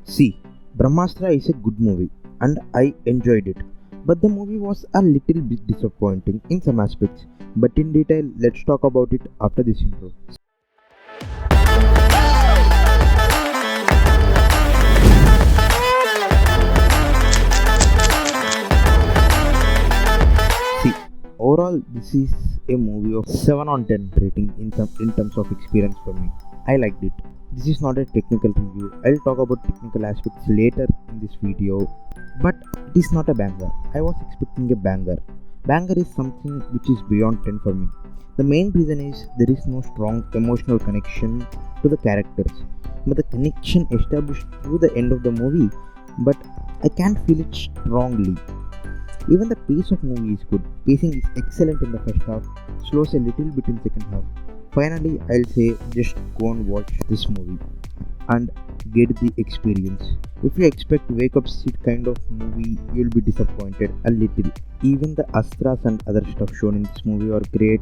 See, Brahmastra is a good movie and I enjoyed it. But the movie was a little bit disappointing in some aspects. But in detail, let's talk about it after this intro. See, overall, this is a movie of 7 on 10 rating in terms of experience for me. I liked it. This is not a technical review. I'll talk about technical aspects later in this video. But it is not a banger. I was expecting a banger. Banger is something which is beyond 10 for me. The main reason is there is no strong emotional connection to the characters. But the connection established through the end of the movie, but I can't feel it strongly. Even the pace of movie is good. Pacing is excellent in the first half, slows a little bit in second half. Finally, I'll say just go and watch this movie and get the experience. If you expect wake up sit kind of movie, you'll be disappointed a little. Even the astras and other stuff shown in this movie are great,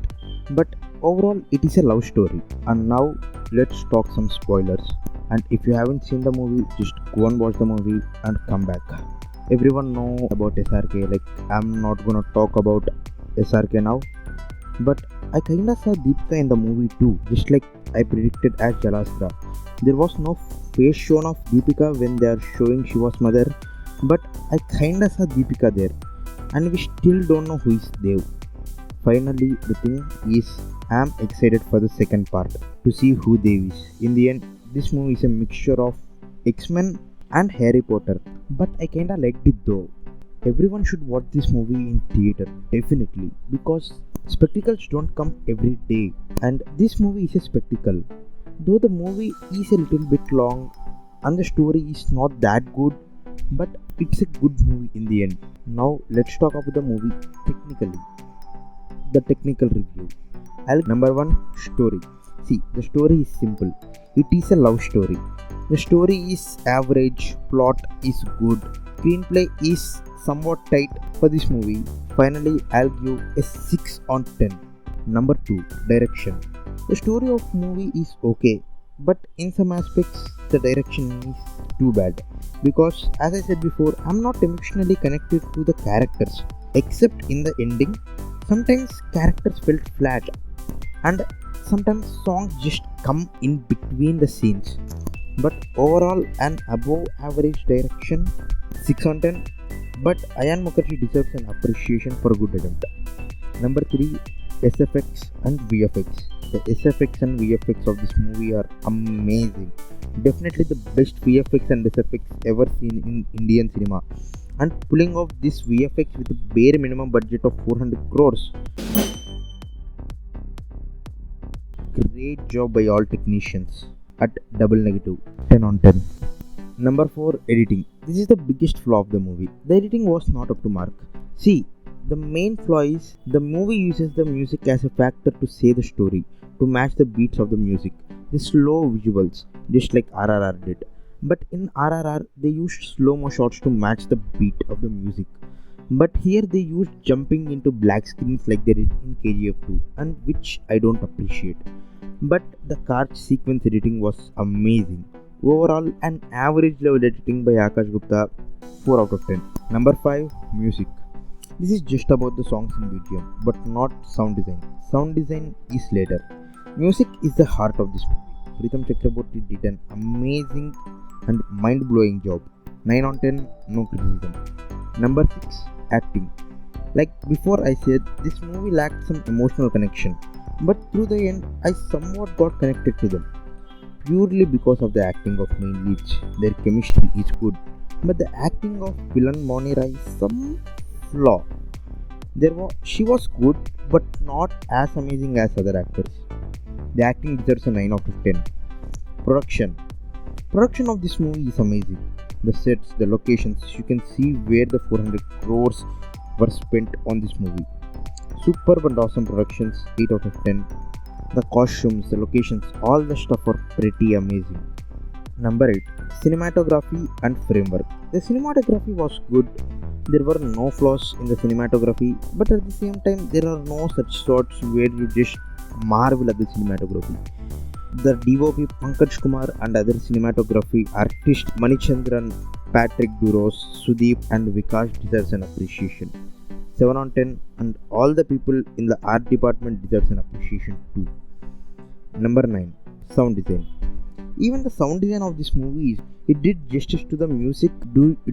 but overall it is a love story. And now let's talk some spoilers. And if you haven't seen the movie, just go and watch the movie and come back. Everyone know about SRK, like I'm not gonna talk about SRK now, but I kinda saw Deepika in the movie too, just like I predicted as Jalastra. There was no face shown of Deepika when they are showing Shiva's mother, but I kinda saw Deepika there, and we still don't know who is Dev. Finally, the thing is, I'm excited for the second part to see who Dev is. In the end, this movie is a mixture of X-Men and Harry Potter, but I kinda liked it though. Everyone should watch this movie in theater, definitely, because spectacles don't come every day, and this movie is a spectacle. Though the movie is a little bit long and the story is not that good, but it's a good movie in the end. Now let's talk about the movie technically. The technical review. Number 1, story. See, the story is simple. It is a love story. The story is average, plot is good, screenplay is somewhat tight for this movie. Finally, I'll give a 6 on 10. Number 2, direction. The story of movie is okay, but in some aspects the direction is too bad. Because as I said before, I'm not emotionally connected to the characters. Except in the ending, sometimes characters felt flat and sometimes songs just come in between the scenes. But overall, an above average direction, 6 on 10. But Ayan Mukherjee deserves an appreciation for a good attempt. Number 3, Sfx and Vfx. The Sfx and Vfx of this movie are amazing. Definitely the best VFX and SFX ever seen in Indian cinema. And pulling off this VFX with a bare minimum budget of 400 crores. Great job by all technicians. At double negative, 10 on 10. Number 4, editing. This is the biggest flaw of the movie. The editing was not up to mark. See, the main flaw is the movie uses the music as a factor to say the story, to match the beats of the music. The slow visuals, just like RRR did. But in RRR, they used slow-mo shots to match the beat of the music. But here they used jumping into black screens like they did in KGF 2, and which I don't appreciate. But the car sequence editing was amazing. Overall, an average level editing by Akash Gupta, 4 out of 10. Number 5, music. This is just about the songs in BGM, but not sound design. Sound design is later. Music is the heart of this movie. Pritham Chakraborty did an amazing and mind-blowing job. 9 on 10, no criticism. Number 6, acting. Like before I said, this movie lacked some emotional connection. But through the end, I somewhat got connected to them. Purely because of the acting of main leads. Their chemistry is good. But the acting of villain Monira is some flaw. She was good, but not as amazing as other actors. The acting deserves a 9 out of 10. Production. Production of this movie is amazing. The sets, the locations, you can see where the 400 crores were spent on this movie. Superb and awesome productions, 8 out of 10. The costumes, the locations, all the stuff are pretty amazing. Number 8, cinematography and framework. The cinematography was good. There were no flaws in the cinematography, but at the same time, there are no such shots where you just marvel at the cinematography. The DOP Pankaj Kumar and other cinematography artists Manichandran, Patrick Duros, Sudeep and Vikash deserves an appreciation. 7 on 10, and all the people in the art department deserves an appreciation too. Number 9. Sound design. Even the sound design of this movie, it did justice to the music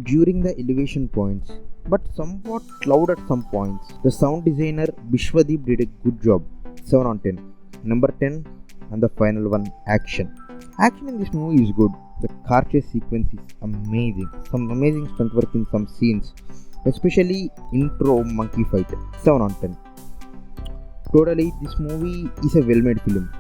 during the elevation points, but somewhat loud at some points. The sound designer Bishwadeep did a good job. 7 on 10. Number 10, and the final one, action. Action in this movie is good. The car chase sequence is amazing. Some amazing stunt work in some scenes, especially intro monkey fight. 7 on 10. Totally, this movie is a well-made film.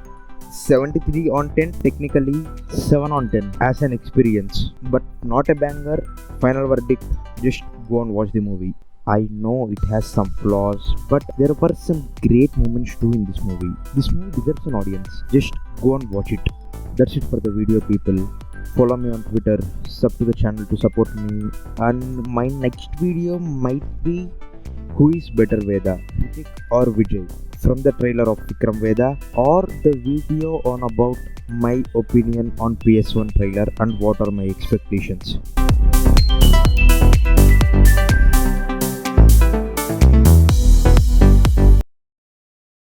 73 on 10 technically, 7 on 10 as an experience, but not a banger. Final verdict, just go and watch the movie. I know it has some flaws, but there were some great moments too in this movie. This movie deserves an audience. Just go and watch it. That's it for the video, people. Follow me on Twitter, sub to the channel to support me, and my next video might be who is better, Veda, Hrithik or Vijay, from the trailer of Vikram Veda, or the video on about my opinion on PS1 trailer and what are my expectations.